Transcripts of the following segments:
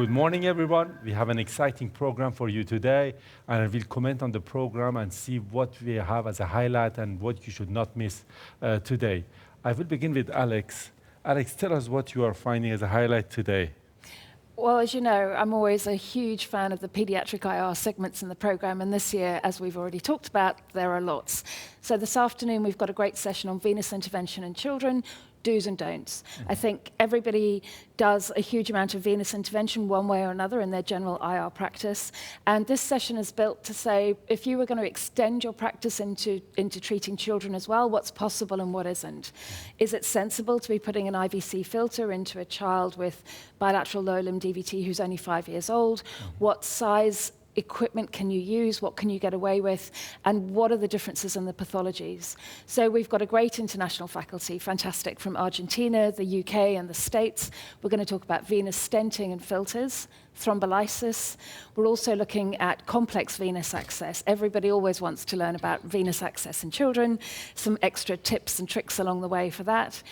Good morning, everyone. We have an exciting program for you today, and I will comment on the program and see what we have as a highlight and what you should not miss today. I will begin with Alex. Alex, tell us what you are finding as a highlight today. Well, as you know, I'm always a huge fan of the pediatric IR segments in the program, and this year, as we've already talked about, there are lots. So this afternoon, we've got a great session on venous intervention in children, do's and don'ts. I think everybody does a huge amount of venous intervention one way or another in their general IR practice. And this session is built to say, if you were going to extend your practice into treating children as well, what's possible and what isn't? Is it sensible to be putting an IVC filter into a child with bilateral low limb DVT who's only 5 years old? What size equipment can you use, what can you get away with, and what are the differences in the pathologies? So we've got a great international faculty, fantastic, from Argentina, the UK, and the States. We're going to talk about venous stenting and filters, thrombolysis. We're also looking at complex venous access. Everybody always wants to learn about venous access in children, some extra tips and tricks along the way for that.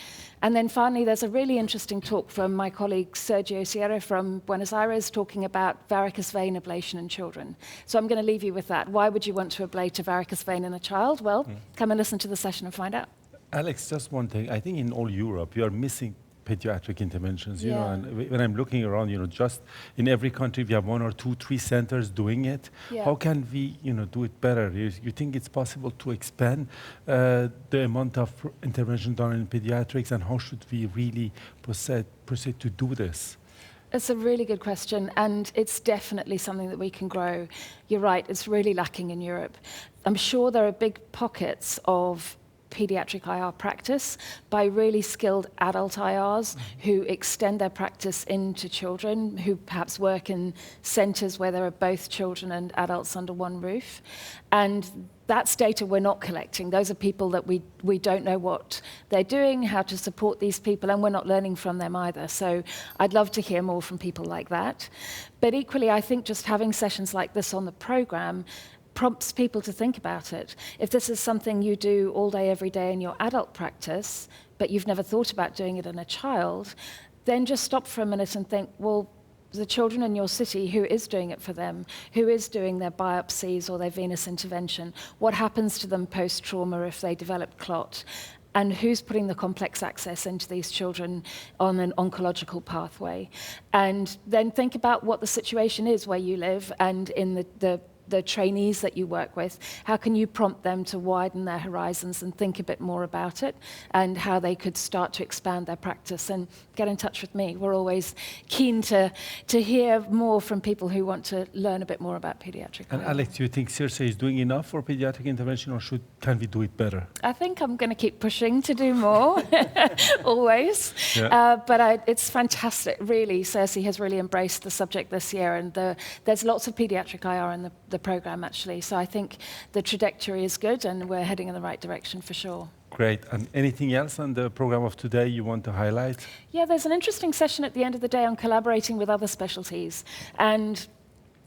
And then finally, there's a really interesting talk from my colleague Sergio Sierra from Buenos Aires talking about varicose vein ablation in children. So I'm going to leave you with that. Why would you want to ablate a varicose vein in a child? Well, come and listen to the session and find out. Alex, just one thing. I think in all Europe, you are missing pediatric interventions, you know, and when I'm looking around, you know, just in every country we have 1 or 2, 3 centers doing it. How can we, you know, do it better? You think it's possible to expand the amount of intervention done in pediatrics, and how should we really proceed to do this? It's a really good question, and it's definitely something that we can grow. You're right, it's really lacking in Europe. I'm sure there are big pockets of pediatric IR practice by really skilled adult IRs who extend their practice into children, who perhaps work in centers where there are both children and adults under one roof. And that's data we're not collecting. Those are people that we don't know what they're doing, how to support these people, and we're not learning from them either. So I'd love to hear more from people like that. But equally, I think just having sessions like this on the program prompts people to think about it. If this is something you do all day, every day in your adult practice, but you've never thought about doing it in a child, then just stop for a minute and think, well, the children in your city, who is doing it for them? Who is doing their biopsies or their venous intervention? What happens to them post-trauma if they develop clot? And who's putting the complex access into these children on an oncological pathway? And then think about what the situation is where you live and in the trainees that you work with. How can you prompt them to widen their horizons and think a bit more about it, and how they could start to expand their practice? And get in touch with me. We're always keen to hear more from people who want to learn a bit more about pediatric. And Alex, do you think CIRSE is doing enough for pediatric intervention, or can we do it better? I think I'm going to keep pushing to do more, always. It's fantastic, really. CIRSE has really embraced the subject this year, and there's lots of pediatric IR in the program, actually. So I think the trajectory is good, and we're heading in the right direction for sure. Great. And anything else on the program of today you want to highlight? Yeah, there's an interesting session at the end of the day on collaborating with other specialties. And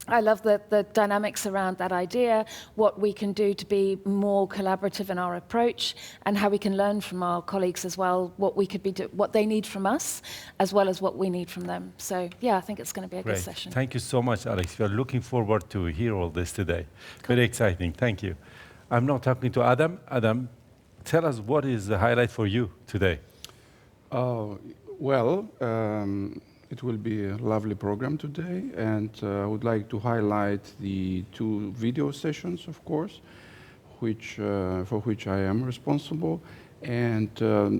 I love the dynamics around that idea, what we can do to be more collaborative in our approach, and how we can learn from our colleagues as well, what they need from us, as well as what we need from them. So yeah, I think it's going to be a good session. Thank you so much, Alex. We are looking forward to hear all this today. Cool. Very exciting. Thank you. I'm now talking to Adam. Adam, tell us what is the highlight for you today? It will be a lovely program today, and I would like to highlight the 2 video sessions, of course, for which I am responsible. And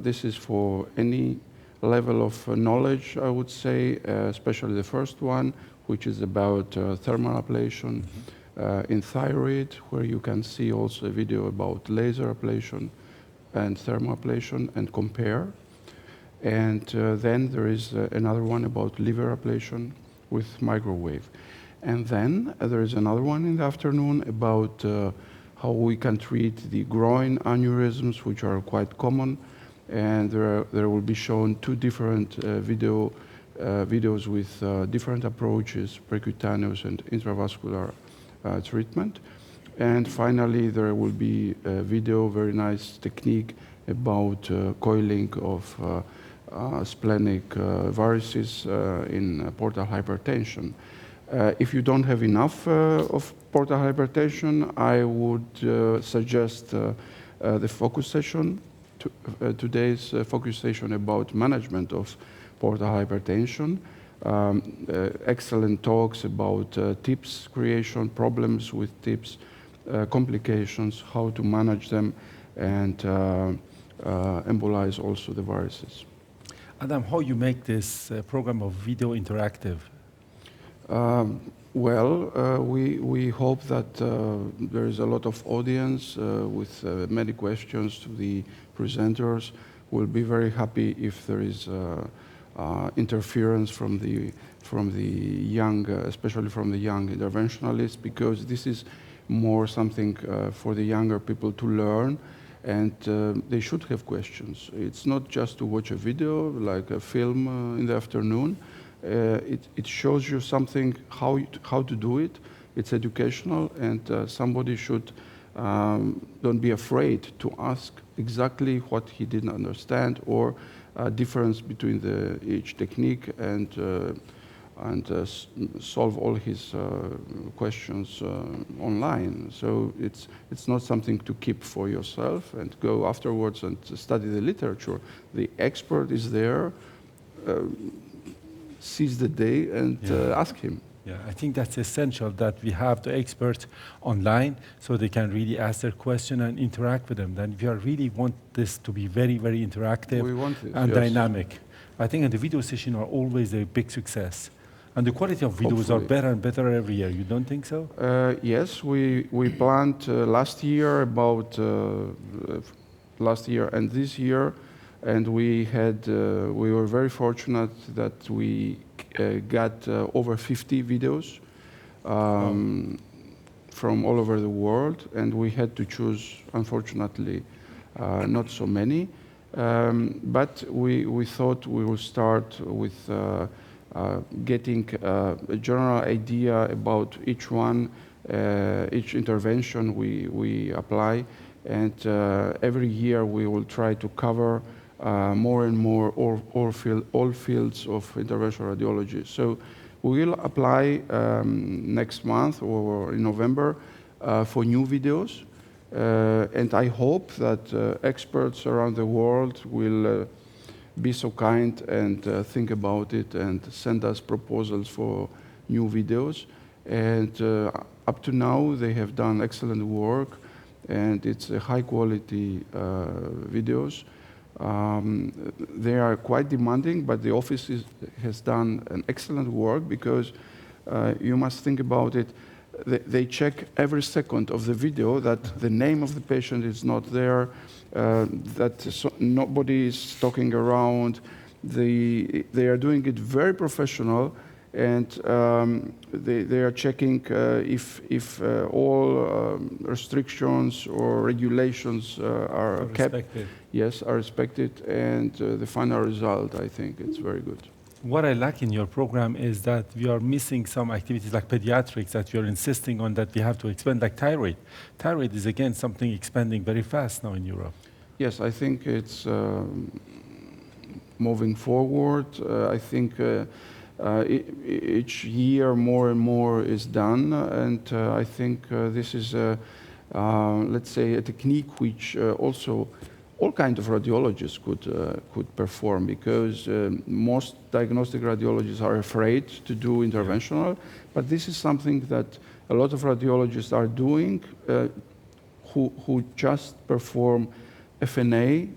this is for any level of knowledge, I would say, especially the first one, which is about thermal ablation in thyroid, where you can see also a video about laser ablation and thermal ablation and compare. And then there is another one about liver ablation with microwave. And then there is another one in the afternoon about how we can treat the groin aneurysms, which are quite common. And there will be shown 2 different videos with different approaches, percutaneous and intravascular treatment. And finally, there will be a video, very nice technique about coiling of splenic varices in portal hypertension. If you don't have enough of portal hypertension, I would suggest the focus session, today's focus session about management of portal hypertension. Excellent talks about tips creation, problems with tips, complications, how to manage them, and embolize also the viruses. Adam, how you make this program of video interactive? We hope that there is a lot of audience with many questions to the presenters. We'll be very happy if there is interference from the young, especially from the young interventionalists, because this is more something for the younger people to learn, and they should have questions. It's not just to watch a video, like a film in the afternoon. It shows you something, how to do it. It's educational, and somebody should don't be afraid to ask exactly what he didn't understand, or difference between each technique, and solve all his questions online. So it's not something to keep for yourself and go afterwards and study the literature. The expert is there. Seize the day and ask him. Yeah, I think that's essential, that we have the experts online so they can really ask their question and interact with them. Then we really want this to be very, very interactive and dynamic. I think the video sessions are always a big success. And the quality of videos are better and better every year. You don't think so? Yes, we planned last year and this year, and we were very fortunate that we got over 50 videos from all over the world, and we had to choose, unfortunately, not so many. But we thought we will start with getting a general idea about each one, each intervention we apply, and every year we will try to cover more and more all fields of interventional radiology. So we will apply next month or in November for new videos, and I hope that experts around the world will be so kind and think about it and send us proposals for new videos. And up to now they have done excellent work, and it's high quality videos. They are quite demanding, but the office has done an excellent work, because you must think about it. They check every second of the video that the name of the patient is not there, that nobody is talking around. They are doing it very professional, and they are checking if all restrictions or regulations are kept. Yes, are respected, and the final result, I think, it's very good. What I like in your program is that we are missing some activities like pediatrics that we are insisting on that we have to expand, like thyroid. Thyroid is, again, something expanding very fast now in Europe. Yes, I think it's moving forward. I think each year more and more is done, and I think this is, let's say, a technique which also all kinds of radiologists could perform, because most diagnostic radiologists are afraid to do interventional, but this is something that a lot of radiologists are doing, who just perform FNA,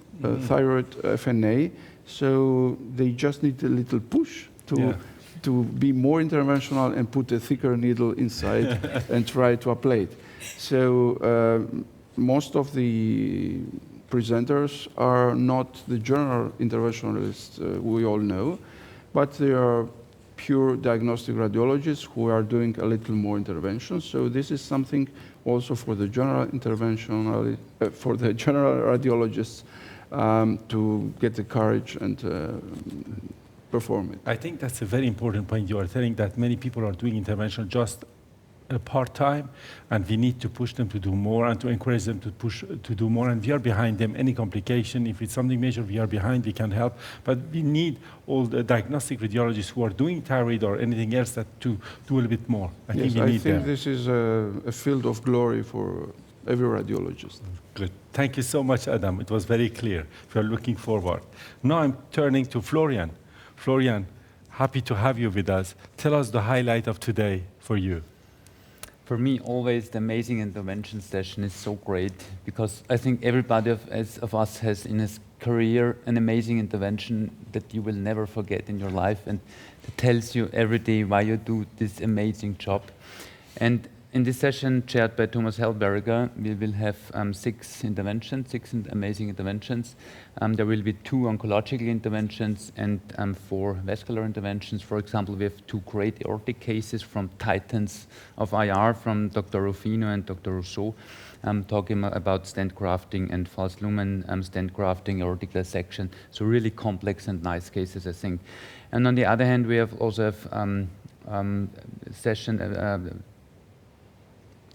thyroid FNA, so they just need a little push to be more interventional and put a thicker needle inside and try to ablate. So most of the presenters are not the general interventionalists we all know, but they are pure diagnostic radiologists who are doing a little more intervention. So this is something also for the general interventional, for the general radiologists to get the courage and perform it. I think that's a very important point. You are telling that many people are doing intervention just part-time, and we need to push them to do more and to encourage them to do more, and we are behind them. Any complication, if it's something major, we are behind, we can help, but we need all the diagnostic radiologists who are doing thyroid or anything else that to do a little bit more. I think this is a field of glory for every radiologist. Good. Thank you so much, Adam. It was very clear. We are looking forward. Now I'm turning to Florian. Florian, happy to have you with us. Tell us the highlight of today for you. For me, always the amazing intervention session is so great, because I think everybody of us has in his career an amazing intervention that you will never forget in your life, and it tells you every day why you do this amazing job. And in this session, chaired by Thomas Hellberger, we will have 6 amazing interventions. There will be 2 oncological interventions and 4 vascular interventions. For example, we have 2 great aortic cases from titans of IR, from Dr. Rufino and Dr. Rousseau, talking about stent grafting and false lumen stent grafting, aortic dissection. So really complex and nice cases, I think. And on the other hand, we also have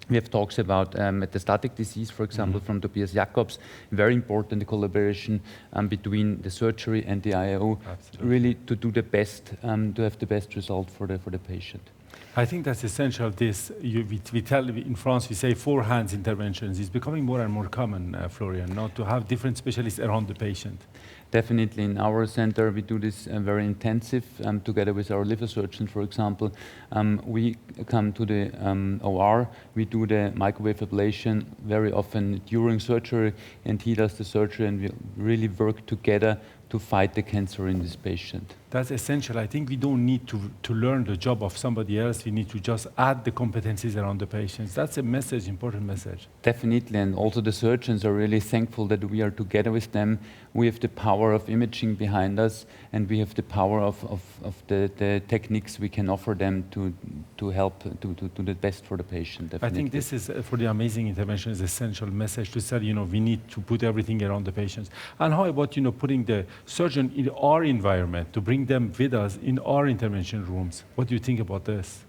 we have talks about metastatic disease, for example, from Tobias Jacobs. Very important, the collaboration between the surgery and the IO, really to do the best, to have the best result for the patient. I think that's essential. We tell in France, we say 4 hands interventions. It's becoming more and more common, Florian, not to have different specialists around the patient. Definitely, in our center, we do this very intensive, together with our liver surgeon, for example. We come to the OR, we do the microwave ablation very often during surgery, and he does the surgery, and we really work together to fight the cancer in this patient. That's essential. I think we don't need to learn the job of somebody else. We need to just add the competencies around the patients. That's a message, important message. Definitely, and also the surgeons are really thankful that we are together with them. We have the power of imaging behind us, and we have the power of the techniques we can offer them to help to do the best for the patient. Definitely. I think this is, for the amazing intervention, is essential message to say, we need to put everything around the patients. And how about, putting the surgeon in our environment, to bring them with us in our intervention rooms? What do you think about this?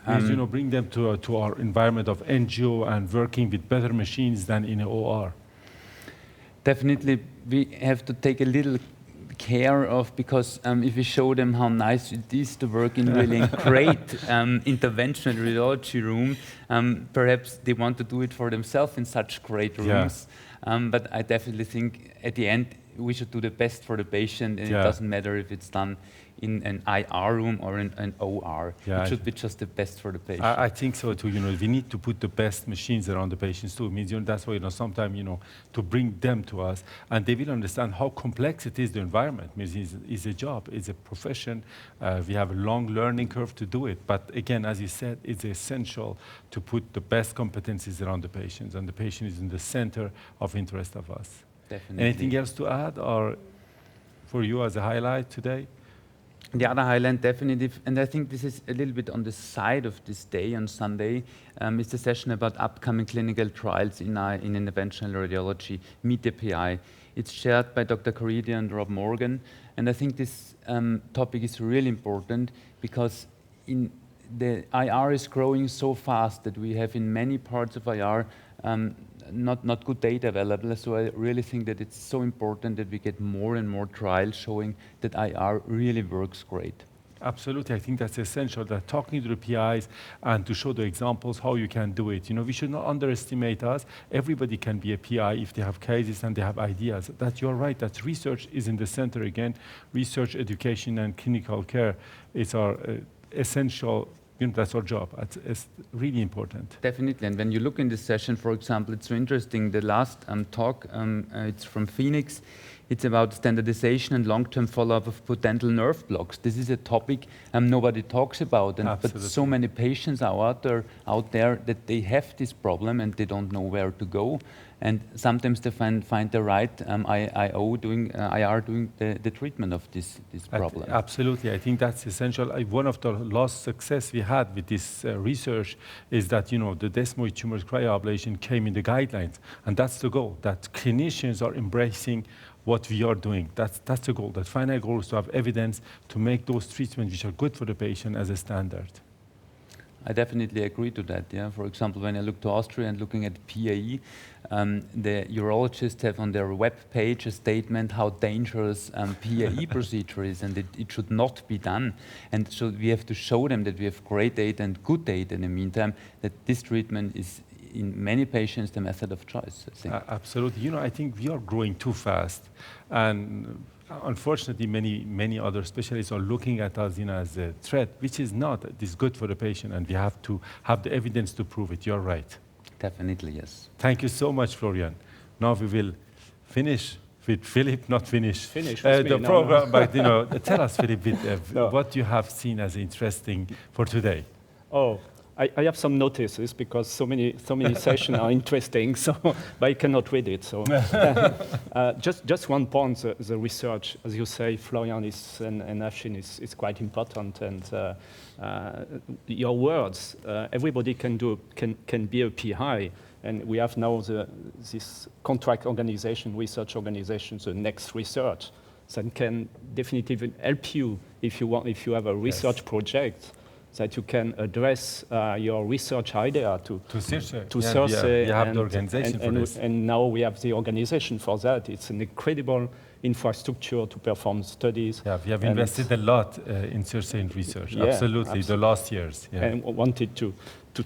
Bring them to our environment of NGO and working with better machines than in OR. Definitely, we have to take a little care of, because if we show them how nice it is to work in really great interventional radiology room, perhaps they want to do it for themselves in such great rooms. Yeah. But I definitely think at the end we should do the best for the patient, and it doesn't matter if it's done in an IR room or in an OR. It should be just the best for the patient. I think so too. We need to put the best machines around the patients too. It means that's why sometimes to bring them to us, and they will understand how complex it is. The environment it's a job, it's a profession. We have a long learning curve to do it. But again, as you said, it's essential to put the best competencies around the patients, and the patient is in the center of interest of us. Definitely. Anything else to add, or for you as a highlight today? The other highlight, definitely, and I think this is a little bit on the side of this day on Sunday, is the session about upcoming clinical trials in interventional radiology, Meet the PI. It's chaired by Dr. Caridi and Rob Morgan, and I think this topic is really important, because the IR is growing so fast that we have in many parts of IR not good data available. So I really think that it's so important that we get more and more trials showing that IR really works great. Absolutely, I think that's essential, that talking to the PIs and to show the examples how you can do it. We should not underestimate us. Everybody can be a PI if they have cases and they have ideas. That you're right, that research is in the center again. Research, education, and clinical care is our essential. That's our job. It's really important. Definitely, and when you look in this session, for example, it's so interesting. The last talk, it's from Phoenix. It's about standardization and long-term follow-up of potential nerve blocks. This is a topic nobody talks about, but so many patients are out there that they have this problem and they don't know where to go. And sometimes they find the right IR doing the treatment of this problem. Absolutely, I think that's essential. One of the last success we had with this research is that the desmoid tumor cryoablation came in the guidelines, and that's the goal. That clinicians are embracing what we are doing. That's the goal. The final goal is to have evidence to make those treatments which are good for the patient as a standard. I definitely agree to that. Yeah, for example, when I look to Austria and looking at PAE, the urologists have on their web page a statement how dangerous PAE procedure is, and it should not be done. And so we have to show them that we have great data and good data in the meantime, that this treatment is in many patients the method of choice, I think. Absolutely. You know, I think we are growing too fast, and unfortunately, many other specialists are looking at us, you know, as a threat, which is not. It is good for the patient, and we have to have the evidence to prove it. You're right. Definitely, yes. Thank you so much, Florian. Now we will finish with Philip, not finish the program, but you know, tell us, Philip, what you have seen as interesting for today. Oh, I have some notices because so many sessions are interesting, so but I cannot read it. So just one point: the research, as you say, Florian and Afshin is quite important, and your words, everybody can be a PI, and we have now this contract organization, research organization, the Next Research, that can definitely help you if you have a research project, that you can address your research idea to CIRSE. To CIRSE. You have the organization for this. And now we have the organization for that. It's an incredible infrastructure to perform studies. Yeah, we have invested a lot in CIRSE in research. Yeah, absolutely, the last years. Yeah. And wanted to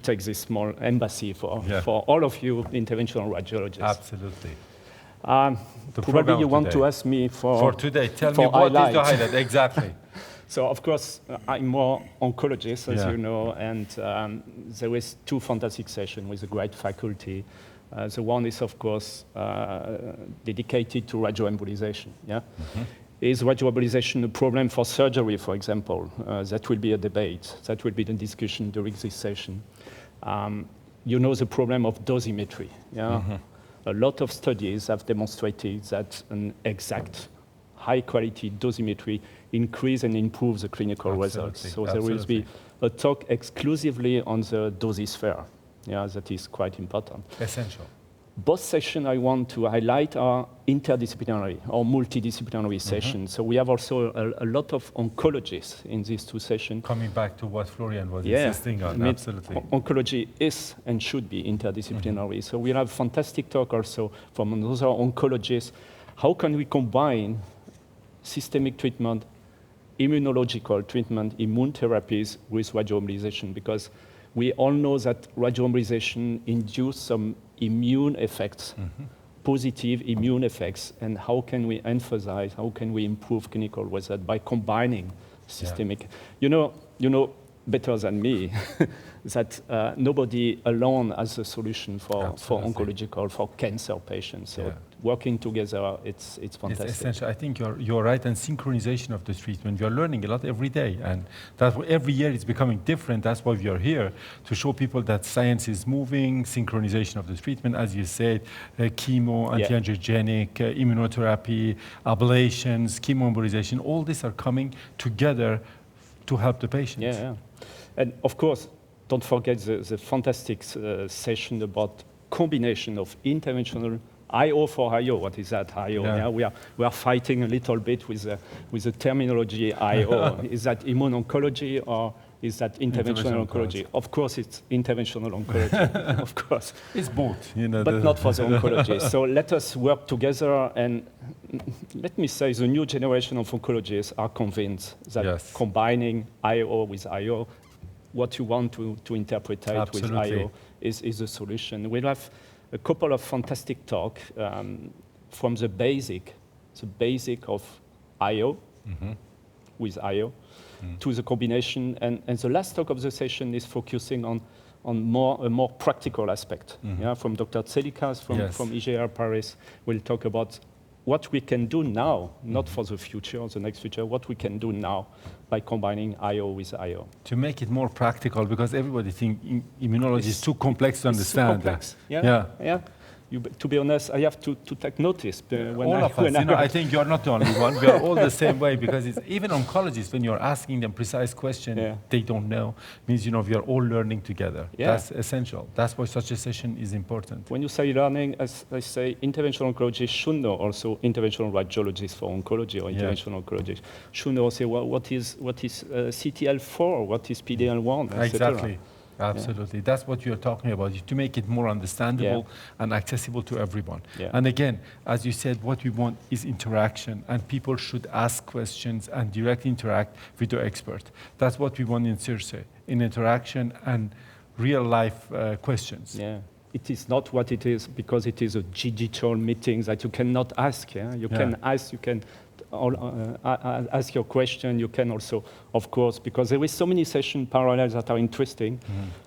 take this small embassy for all of you interventional radiologists. Absolutely. Probably you want to ask me for today. Tell me what is the highlight exactly. So, of course, I'm more oncologist, as you know, and there was 2 fantastic sessions with a great faculty. The one is, of course, dedicated to radioembolization. Yeah? Is radioembolization a problem for surgery, for example? That will be a debate. That will be the discussion during this session. You know the problem of dosimetry. Yeah? A lot of studies have demonstrated that an exact high-quality dosimetry increase and improve the clinical results. So there will be a talk exclusively on the dosisphere. Yeah, that is quite important. Essential. Both sessions I want to highlight are interdisciplinary or multidisciplinary sessions. So we have also a lot of oncologists in these 2 sessions. Coming back to what Florian was insisting on, absolutely. Oncology is and should be interdisciplinary. So we have fantastic talk also from another oncologist. How can we combine systemic treatment, immunological treatment, immune therapies with radioembolization? Because we all know that radioembolization induces some immune effects, positive immune effects, and how can we emphasize, how can we improve clinical results by combining systemic? You know better than me that nobody alone has a solution for oncological, for cancer patients. So working together, it's fantastic. It's essential. I think you're right, and synchronization of the treatment. We are learning a lot every day, and that's every year it's becoming different. That's why we are here, to show people that science is moving, synchronization of the treatment, as you said, chemo, anti-angiogenic, immunotherapy, ablations, chemoembolization, all these are coming together to help the patient. Yeah. And of course, don't forget the fantastic session about combination of interventional IO for IO. What is that IO? Yeah. We are fighting a little bit with the terminology IO. Is that immuno-oncology or is that interventional oncology? Of course, it's interventional oncology. Of course, it's both, you know, but not for the oncology. So let us work together, and let me say, the new generation of oncologists are convinced that combining IO with IO, what you want to interpret with IO, is a solution. We'll have a couple of fantastic talks from the basic of IO with IO to the combination. And the last talk of the session is focusing on a more practical aspect. From Dr. Tselikas from IGR Paris, we'll talk about what we can do now, not for the future, the next future, what we can do now by combining IO with IO. To make it more practical, because everybody thinks immunology is too complex to understand. Too complex. To be honest, I have to take notice. I think you're not the only one. We are all the same way, because it's, even oncologists, when you're asking them precise questions, they don't know. Means, you know, we are all learning together. That's essential. That's why such a session is important. When you say learning, as I say, interventional oncologists should know also interventional radiologists for oncology or interventional oncologists should know, say, what is CTL4, what is PD-L1, etc. Exactly. Absolutely. That's what you're talking about, to make it more understandable and accessible to everyone. And again, as you said, what we want is interaction, and people should ask questions and directly interact with the expert. That's what we want in CIRSE, in interaction and real-life questions. Yeah. It is not what it is because it is a digital meeting that you cannot ask. You can ask, you can ask your question. You can also, of course, because there is so many sessions parallel that are interesting.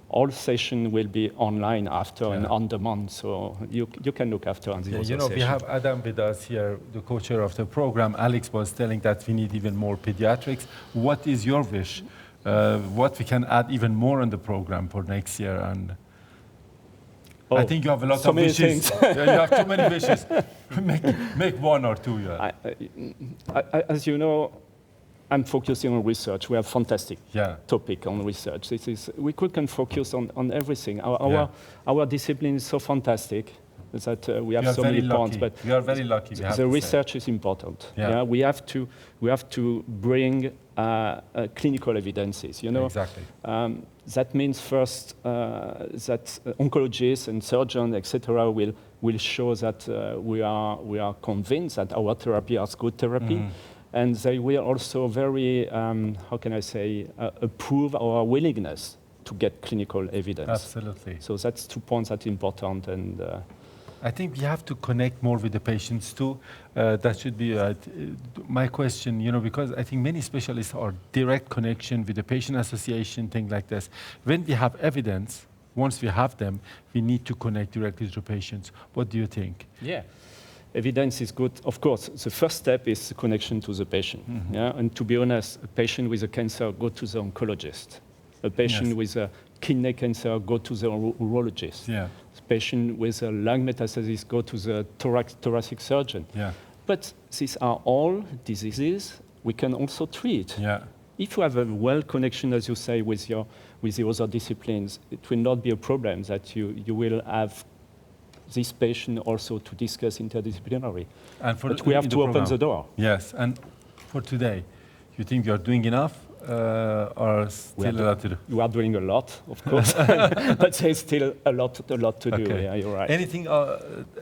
All sessions will be online after and on demand, so you can look after on the other session. We have Adam with us here, the co-chair of the program. Alex was telling that we need even more pediatrics. What is your wish? What we can add even more on the program for next year? And I think you have a lot of wishes. You have too many wishes. make one or two. As you know, I'm focusing on research. We have fantastic topic on research. We can focus on everything. Our discipline is so fantastic that we have so many points. But we are very lucky. The research is important. We have to bring clinical evidences. Exactly. That means first that oncologists and surgeons, etc., will show that we are convinced that our therapy is good therapy, and they will also very how can I say approve our willingness to get clinical evidence. Absolutely. So that's 2 points that are important, and I think we have to connect more with the patients too. That should be my question, because I think many specialists are direct connection with the patient association, things like this. When we have evidence, once we have them, we need to connect directly to the patients. What do you think? Yeah. Evidence is good. Of course, the first step is the connection to the patient. And to be honest, a patient with a cancer, go to the oncologist. A patient with a kidney cancer, go to the urologist. A patient with a lung metastasis, go to the thoracic surgeon. But these are all diseases we can also treat. If you have a well connection, as you say, with the other disciplines, it will not be a problem that you will have this patient also to discuss interdisciplinary. But we have to open the door. Yes, and for today, you think you are doing enough? Or still a lot to do? You are doing a lot, of course, but there's still a lot to do. Yeah, you're right. Anything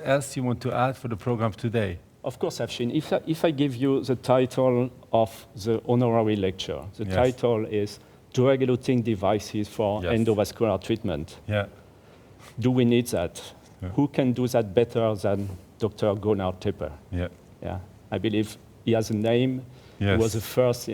else you want to add for the program today? Of course, Afshin. If I give you the title of the honorary lecture, the title is Drug-Eluting Devices for Endovascular Treatment. Do we need that? Who can do that better than Dr. Gunnar Tepper? I believe he has a name. He was the first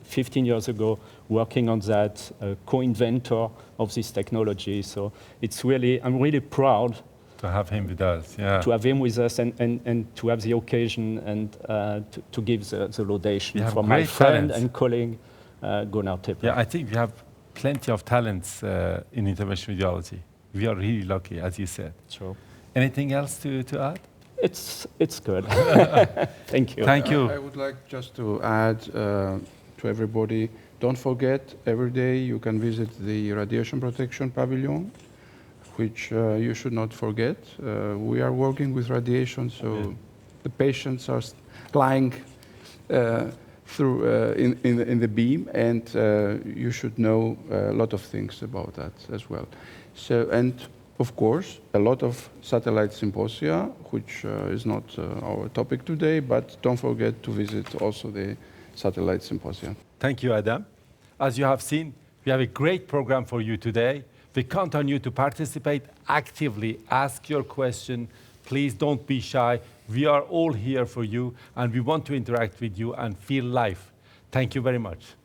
15 years ago working on that, co-inventor of this technology. So I'm really proud to have him with us. To have him with us and to have the occasion and to give the laudation from my friend and colleague, Gunnar Tepper. Yeah, I think we have plenty of talents in interventional radiology. We are really lucky, as you said. Sure. Anything else to add? It's good. Thank you. Thank you. I would like just to add to everybody, don't forget, every day you can visit the radiation protection pavilion, which you should not forget. We are working with radiation, so the patients are lying through in the beam, and you should know a lot of things about that as well. So, and of course, a lot of satellite symposia, which is not our topic today, but don't forget to visit also the satellite symposia. Thank you, Adam. As you have seen, we have a great program for you today. We count on you to participate actively, ask your question. Please don't be shy. We are all here for you, and we want to interact with you and feel life. Thank you very much.